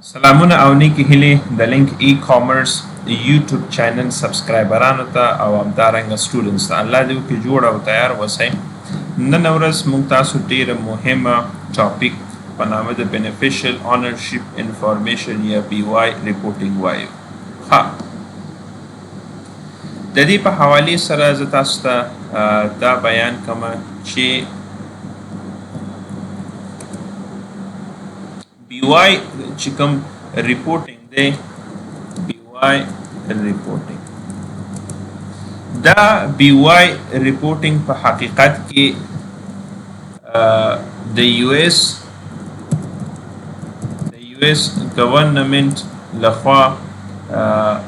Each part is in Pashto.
سلامونه او نیکی هیلې د لینک ای کامرس یوټیوب چینل سبسکرایبرانو ته او همدارنګه سټوډنټس ته الله دې وکړي جوړ او تیار اوسئ. نن ورځ موږ تاسو ډیره مهمه ټاپک په نامه د بینیفیشل اونرشپ انفارمیشن یا بی وای ریپورټینګ وایو. ها د دې په حواله سره زه تاسو ته دا بیان کوم چې بی وای چې کوم ریپورټینګ دی بی وای ریپورټینګ دا بی وای ریپورټینګ په حقیقت کې د یو ایس ګورنمنت لخوا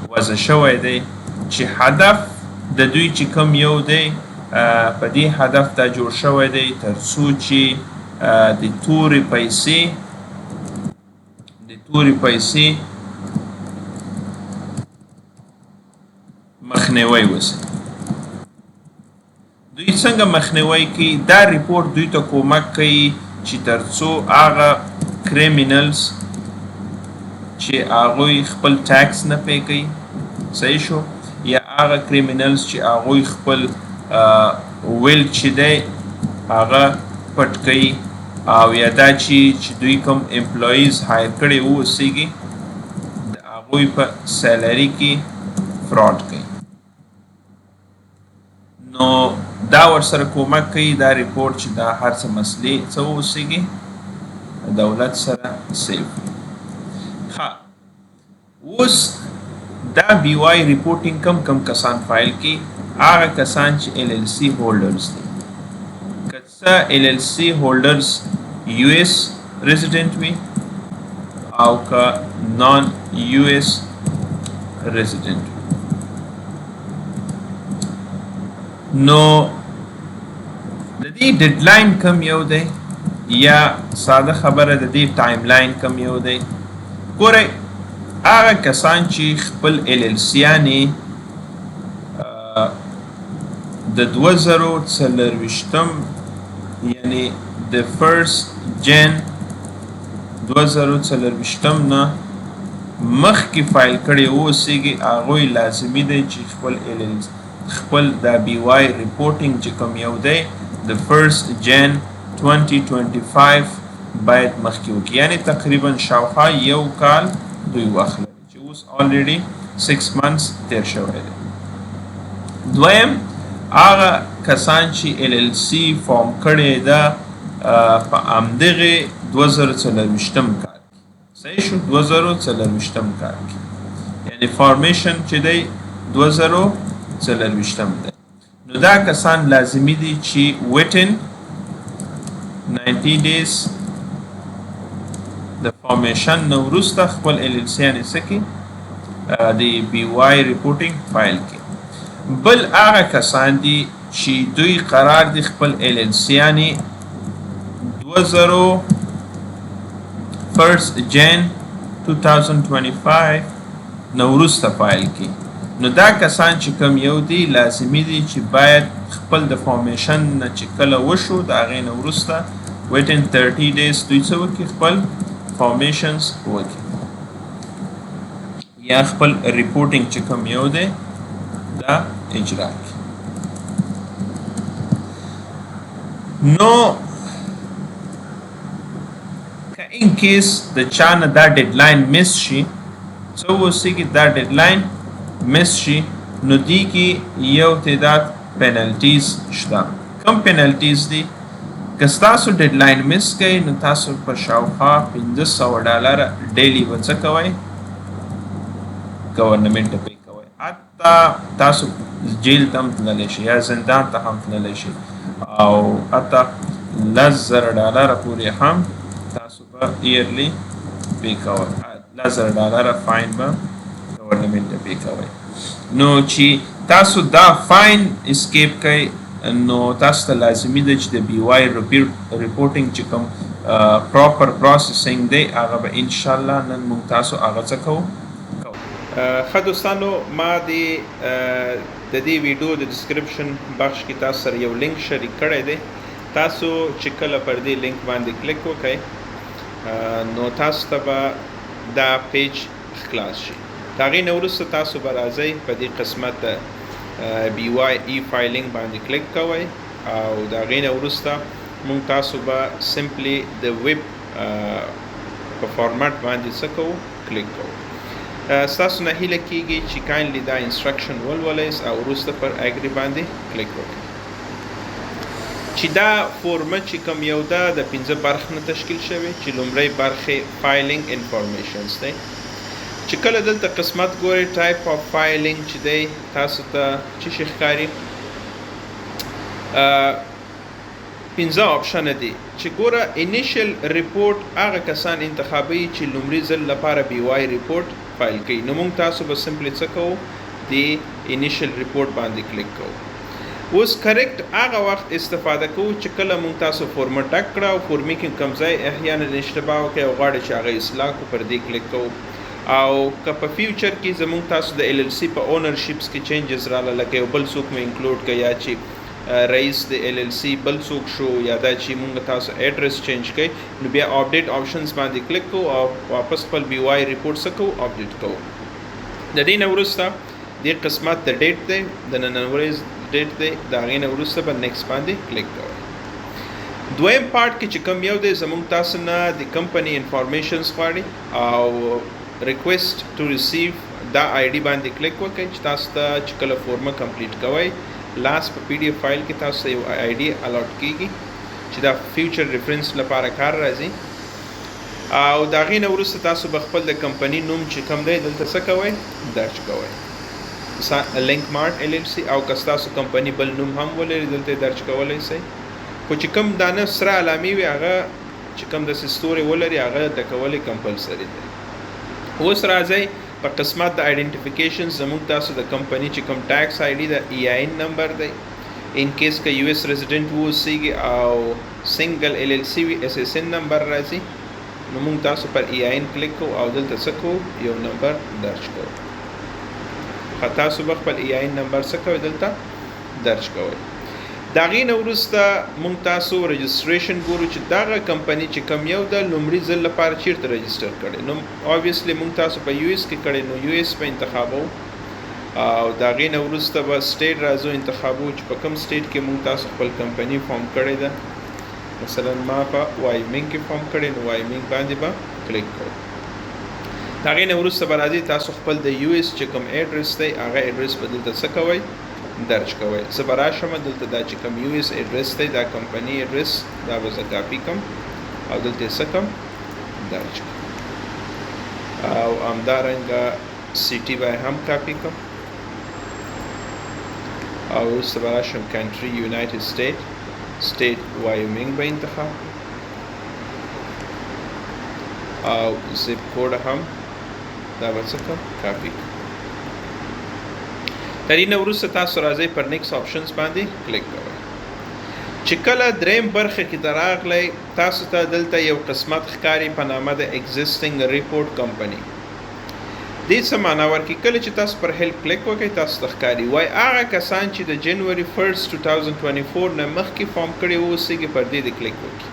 وضع شوی دی چې هدف د دوی چې کوم یو دی په دې هدف دا جوړ شوی دی ترڅو چې د تورې پیسې مخنیوي وشي. دوی څنګه مخنیوي کوي؟ دا ریپورت دوی ته کومک کوي چې ترڅو هغه کریمینلز چې هغوی خپل ټیکس نه پی کوي، صحیح شو، یا هغه کریمینلز چې هغوی خپل ویل چې دی هغه پټ کوي، او یا دا چې دوی کوم امپلاییز هایر کړي اوسیږي د هغوی په سیلري کې فراډ کوي. نو دا ورسره کومک کوي دا ریپورټ چې دا هر څه مسلې څه اوسیږي دولت سره سیف. ها اوس دا بی وای ریپورټینګ کم کسان فایل کوي؟ هغه کسان چې ایل ایل سی هولډرز دي. ایل ایل سی هولډرز یو ایس ریزیډنټ وي او که نان یو ایس ریزیډنټ وي. نو د دې ډیډلاین کم یو دی یا ساده خبره د دې ټایم لاین کم یو دی؟ ګورئ هغه کسان چې خپل ایل ایل سیانې د 2024 یعنی د فرست جن 2024 نه مخکې فایل کړي اوسیږي هغوی لازمي دی چې خپل دا بی وای ریپورټینګ چې کوم یو دی د فرست جن 2025 باید مخکې وکړي، یعنی تقریبا شاوخوا یو کال دوی وخت لري چې اوس already 6 months تیر شوی دی. دویم هغه کسان چې ایل ایل سی فارم کړی ده په همدغې 2024 کال کې، صحیح شو، 2024 کال کې، یعنی فارمیشن چې دی 2024 دی. نو دا کسان لازمي دي چې within 90 days د فارمیشن نه وروسته خپل ایل ایل سیانې څه کړي د بی وای ریپورټینګ فایل کړي. بل هغه کسان دي چې دوی قرار دي خپل ایل ایل سیانې 21 جن 2025 نه وروسته فایل کړي. نو دا کسان چې کوم یو دي لازمي دي چې باید خپل د فارمیشن نه چې کله وشو د هغې نه وروسته within 30 days دوی څه وکړي؟ خپل فارمیشنز وکړي یا خپل ریپورټینګ چې کوم یو دی دا اجرا کړي. نو که ان کیس د چا نه دا ډیډلاین مس شي، څه اوسیږي؟ دا ډیډلاین مس شي نو دی کې یو تعداد پینلټیز شته. کم پینلټیز دي؟ که ستاسو ډیډلاین مس کوي نو تاسو په شاوخوا $500 ډیلی به څه کوئ؟ گورنمنٹ ته پی کوئ. حتی تاسو جیل ته هم تللی شي یا زندان ته هم تللی شي او حتی $10,000 پورې هم تاسو به ایرلی پی کوئ. $10,000 فاین به گورنمنٹ ته پی کوئ. نو چې تاسو دا فاین اسکیپ کوئ نو تاسو ته لازمي ده چې د بی وای ریپورټینګ چې کوم پراپر پروسیسینګ دی هغه به انشاءالله نن موږ تاسو هغه څه کوو. ښه دوستانو، ما د دې ویډیو د ډسکرپشن باکس کې تاسو سره یو لینک شریک کړی دی. تاسو چې کله پر دې لینک باندې کلیک وکړئ نو تاسو ته به دا پیج خلاص شي. د هغې نه وروسته تاسو به راځئ په دې قسمت د BYE فایلینګ باندې کلیک کوئ او د هغې نه وروسته مونږ تاسو به سمپلی د ویب په فارمټ باندې څه کوو کلیک کوو. ستاسو نه هیله کیږي چې کاینلی دا انسټرکشن ولولئ او وروسته پر اګری باندې کلیک وکړئ. چې دا فورمټ چې کوم یو ده د 15 برخو نه تشکیل شوی چې لومړی برخې فایلینګ انفارمیشنز دی. چې کله دلته قسمت ګورئ ټایپ اف فایلینګ چې دی تاسو ته څه شي ښکاري 15 آپشنه دي چې ګوره انیشل ریپورټ هغه کسان انتخابوي چې لومړي ځل لپاره BY ریپورټ فایل کوي. نو موږ تاسو به سمپلی څه کوو د انیشل ریپورټ باندې کلیک کوو. اوس کریکټ هغه وخت استفاده کوو چې کله موږ تاسو فورمټ ټاک کړه او فورمې کې کوم ځای احیانا اشتباه وکړي او غواړي چې هغه اصلاح کو پر دې کلیک کوو. او که په فیوچر کې زموږ تاسو د LLC په اونرشیپس کې چینجز رااله لکه یو بل څوک مو انکلوډ کړي یا چې رئیس د LLC بل څوک شو یا دا چې موږ تاسو ایډرس چینج کړي نو بیا اپډیټ آپشنز باندې کلیک کوو او واپس خپل BY ریپورټ څه کوو اپډیټ کوو. د دې نه وروسته دې قسمت د ډیټ دی د نن ورځ ډیټ دی د هغې نه وروسته به نیکسټ باندې کلیک کوئ. دویم پارټ کې چې کوم یو دی زموږ تاسو نه د کمپنی انفارمیشنز غواړي او ریکویسټ ټو ریسیو دا ID باندې کلیک وکړئ چې تاسو ته چې کله فورمه کمپلیټ کوئ لاس په PDF فایل کې تاسو یو ID الاټ کیږي چې دا فیوچر ریفرنس لپاره کار راځي. او د هغې نه وروسته تاسو به خپل د کمپنی نوم چې کوم دی دلته څه کوئ درج کوئ. لینک مارټ LLC او که ستاسو کمپنی بل نوم هم ولري دلته درج کولی شئ. خو چې کوم دانه سره علامې وي هغه چې کوم داسې ستوري ولري هغه ډکول یې کمپلسري دی. اوس راځئ په قسمت د آیډنټیفیکیشن زموږ تاسو د کمپنی چې کوم ټیکس ID د EIN نمبر دی ان کیس که US ریزیډنټ اوسیږي او سنگل LLC وي SSN نمبر راځي نو موږ تاسو پر EIN کلیک کوو او دلته څه کوو یو نمبر درج کوو. تاسو به خپل EIN نمبر څه کوئ دلته درج کوئ. د هغې نه وروسته موږ تاسو رجسټریشن ګورو چې دغه کمپنی چې کوم یو د لومړي ځل لپاره چیرته رجسټر کړی نو اوبویسلی موږ تاسو په US کې کړی نو US په انتخابو او د هغې نه وروسته به سټیټ راځو انتخابو چې په کوم سټیټ کې موږ تاسو خپل کمپنی فارم کړی ده. مثلا ما په وایمنګ کې فارم کړی نو وایمنګ باندې به کلیک کوو. د هغې نه وروسته به راځي تاسو خپل د US چې کوم ایډرس دی هغه ایډرس به دلته څه کوئ درج کوئ. زه به راشم دلته دا چې کوم US ایډرس دی دا کمپنی ایډرس دا به زه کاپي کړم او دلته څه کړم درج کړم او همدارنګه سیټي به هم کاپي کړم او وروسته به راشم کنټري یونایټډ سټیټ وایومینګ به انتخاب او زپ کوډ هم دا به څه کړم کاپي کړم. تر دې نه وروسته تاسو راځئ پر نیکسټ آپشنز باندې کلیک کوئ. چې کله دریم برخه کې ته راغلی تاسو ته دلته یو قسمت ښکاري په نامه د ایگزسټینګ ریپورټ کمپنی. دې څه معنا ورکوي کله چې تاسو پر هیلپ کلیک وکړئ تاسو ته ښکاري وایي هغه کسان چې د جنوري 1 2024 نه مخکې فارم کړی اوسیږي پر دې د کلیک وکړي.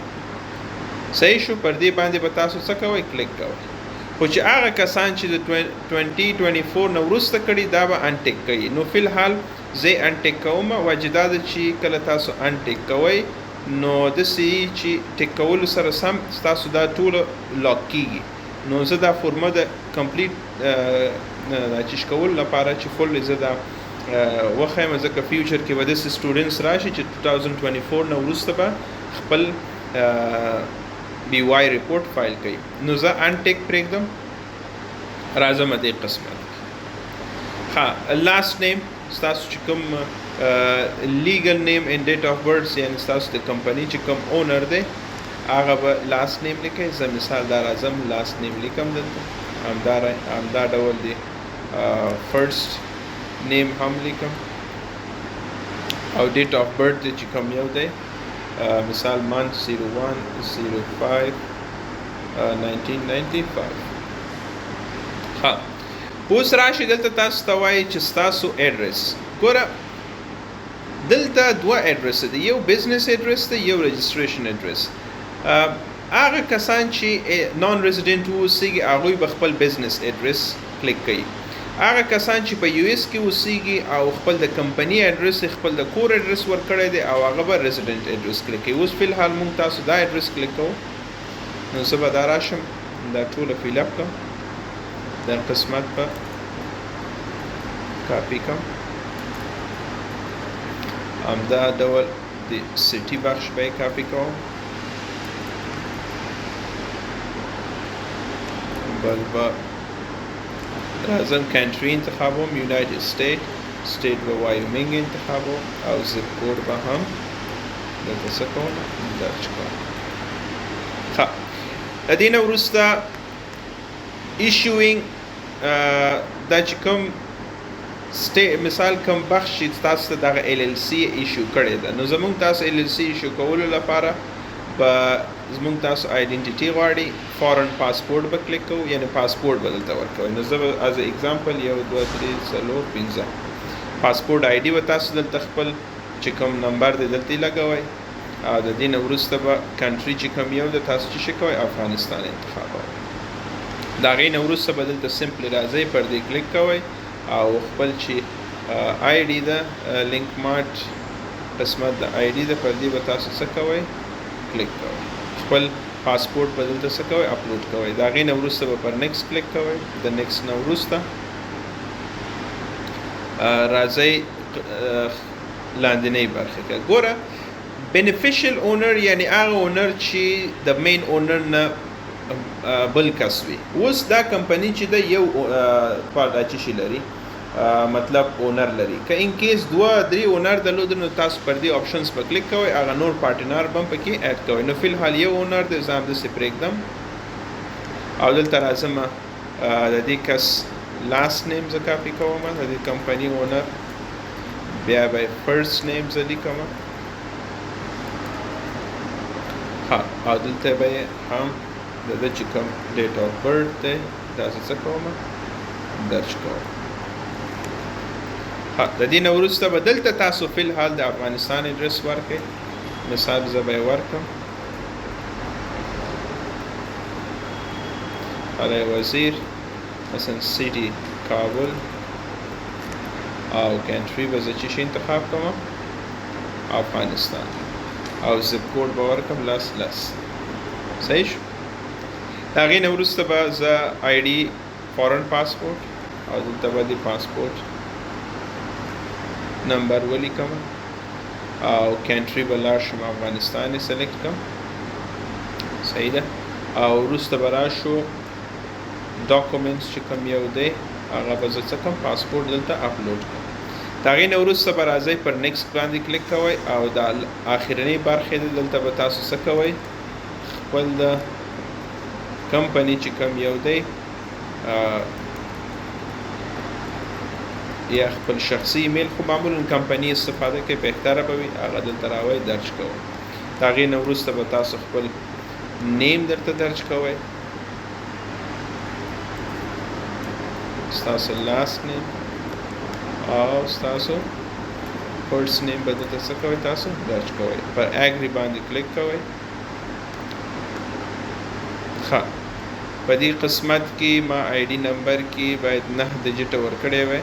صحیح شو. پر دې باندې به تاسو څه کوئ کلیک کوئ. خو چې هغه کسان چې د 2024 نه وروسته کړي دا به انټیک کوي. نو فی الحال زه انټیک کوم وجه دا ده چې کله تاسو انټیک کوئ نو داسې چې ټیک کولو سره سم ستاسو دا ټوله لاک کیږي. نو زه دا فورمه د کمپلیټ چیش کولو لپاره چې فل زه دا وښیم ځکه فیوچر کې به داسې سټوډنټس راشي چې 2024 نه وروسته به خپل BY ریپورټ فایل کوي. نو زه انټیک پرېږدم راځم دې قسمت. لاست نیم ستاسو چې کوم لیګل نیم اینڈ ډیټ آف برث یعنی ستاسو د کمپنی چې کوم اونر دی هغه به لاست نیم لیکئ. زه مثال دا راځم لاست نیم لیکم دلته همدا ډول دی. فرست نیم هم لیکم او ډیټ آف برث دی چې کوم یو دی مثال month 01/05/1995. اوس راشي دلته تاسو ته وایي چې ستاسو ایډرس ګوره دلته دوه ایډرس دي یو بزنس ایډرس دی یو رجسټریشن ایډرس. هغه کسان چې نان ریزیډنټ اوسېږي هغوی به خپل بزنس ایډرس کلیک کوي. هغه کسان چې په یو اس کې اوسېږي او خپل د کمپنی ایډرس خپل د کور ایډرس ورکړی دی او هغه به ریزیډنټ ایډرس کلیک کوي. اوس فی الحال موږ تاسو دا ایډرس کلیک کوو. نو زه به دا راشم دا ټوله فیل اپ کړم، دا قسمت به کاپی کړم، همدا ډول د سټي بخش به یې کاپی کوم، بل به راځم کنټري انتخابوم، یونایټډ سټیټ به وایومینګ انتخابوم او زپ کوډ به هم دلته څه کوم درج کوم. ښه، د دې نه وروسته ایشوینګ دا چې کوم مثال کوم بخش چې تاسو ته دغه ال ال سی ایشو کړی ده، نو زموږ تاسو ال ال سی ایشو کولو لپاره به زموږ تاسو آیډنټیټي غواړي، فارن پاسپورټ به کلیک کوو، یعنی پاسپورټ به دلته ورکوئ. نو زه به از اگزامپل 1 2 3 4 5 پاسپورټ آی ډي به تاسو دلته خپل چې کوم نمبر دی دلته یې لګوئ او د دې نه وروسته به کنټري چې کوم یو د تاسو چې کوئ افغانستان انتخابوئ. د هغې نه وروسته به دلته سمپلی راځئ پر دې کلیک کوئ او خپل چې آی ډي ده لینک مارټ قسمت د آی ډي ده پر دې به تاسو څه کوئ کلیک کوئ، خپل پاسپورټ به دلته څه کوئ اپلوډ کوئ. د هغې نه وروسته به پر نیکسټ کلیک کوئ. د نیکسټ نه وروسته راځئ لاندنۍ برخې ته. ګوره بینیفیشل اونر یعنی هغه اونر چې د مین اونر نه بل کس وي. اوس دا کمپنی چې د یو چې شي لري مطلب اونر لري، که ان کیس 2-3 اونر درلود نو تاسو پر دې آپشنز په کلیک کوئ، هغه نور پارټنر به هم پکې اډ کوئ. نو فی الحال یو اونر دی، زه همداسې پرېږدم او دلته راځم د دې کس لاست نیم زه کاپي کوم، د دې کمپنی اونر، بیا به فرست نیم زه لیکم، ها او دلته به هم د ده چې کوم ډیټ آف برث دی دا زه څه کوم درج کوم. ها د دې نه وروسته به دلته تاسو فی الحال د افغانستان ایډرس ورکړئ. مثال زه به یې ورکړم اعلی وزیر، مثلا سیټي کابل او کنټري به زه چې شي انتخاب کوم افغانستان او زپ کوډ به ورکړم 10 صحیح شو. د هغې نه وروسته به زه آی ډي فارن پاسپورټ او دلته به د پاسپورټ نمبر ولیکم او کنټري به لاړ شم افغانستان یې سلیکټ کړم، صحیح ده. او وروسته به راشو ډاکومنټس چې کوم یو دی هغه به زه څه کړم پاسپورټ دلته اپلوډ کړم. د هغې نه وروسته به راځئ پر نیکسټ باندې کلیک کوئ او د آخرنۍ برخې دی دلته به تاسو څه کوئ خپل د کمپنی چې کوم یو دی یا خپل شخصي ایمیل، خو معمولا کمپنی استفاده کوي بهتره به وي، هغه دلته راوړئ درج کوئ. د هغې نه وروسته به تاسو خپل نیم درته درج کوئ، ستاسو لاست نیم او ستاسو فرست نیم به دلته څه کوئ تاسو درج کوئ. پر اګري باندې کلیک کوئ. ښه، په دې قسمت کې ما آی ډي نمبر کې باید 9 ډیجټه ورکړی وی،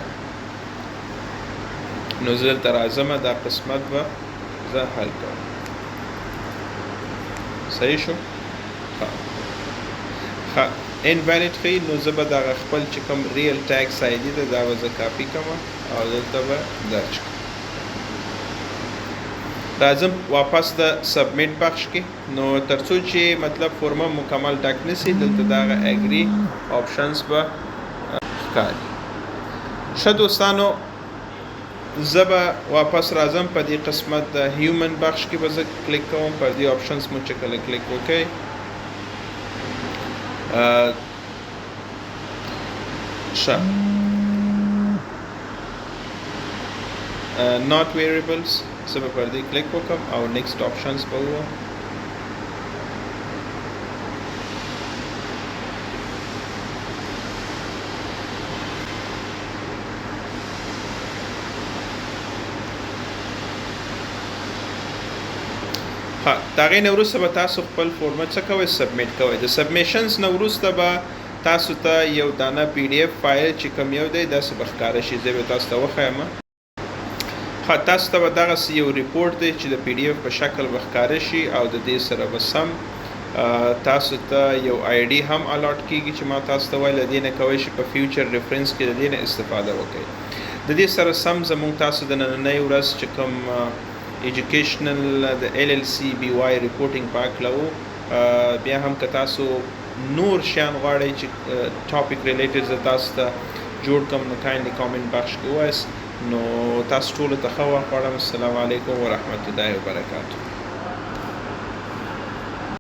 نو زه دلته راځم دا قسمت به زه حل کوم، صحیح شو. ښه انوالید ښیي، نو زه به دغه خپل چې کوم ریل ټیکس آی ډي ده دا به زه کاپي کوم او دلته به درج کړم. راځم واپس د سبمیټ بخش کې، نو تر څو چې مطلب فورمه مکمل ډک نسي دلته دغه اګري آپشنز به ښکاري. ښه دوستانو، زه به واپس راځم په دې قسمت د هیومن بخش کې به زه کلیک کوم. پر دې آپشنز مو چې کله کلیک وکړئ ښه not variables زه به پر دې کلیک وکړم او نیکسټ آپشنز به ووایم. ها دا غي نه وروسته به تاسو خپل فورمټ څه کوئ سبمیټ کوئ د سبمیشنز نه وروسته به تاسو ته یو دانه پی ډی اف فایل چې کوم یو دی داسې به ښکاره شي زه به تاسو ته وښیم ها تاسو ته به دغسې یو ریپورټ دی چې د پی ډی اف په شکل به ښکاره شي او د دې سره به سم تاسو ته یو آی ډي هم الاټ کیږي چې ما تاسو ته ویل د دې نه کوئ چې په فیوچر ریفرنس کې د دې نه استفاده وکړئ د دې سره سم زموږ تاسو د نننۍ ورځ چې کوم ایجوکیشنل د ایل ایل سی بی وای ریپورټینګ پاک لو بیا هم که تاسو نور شیان غواړئ چې ټاپک ریلیټډ زه تاسو ته جوړ کړم نو کاینلی کامنټ باکس کې ووایاست نو تاسو ټولو ته ښه وخت غواړم السلام علیکم ورحمت الله وبرکاتو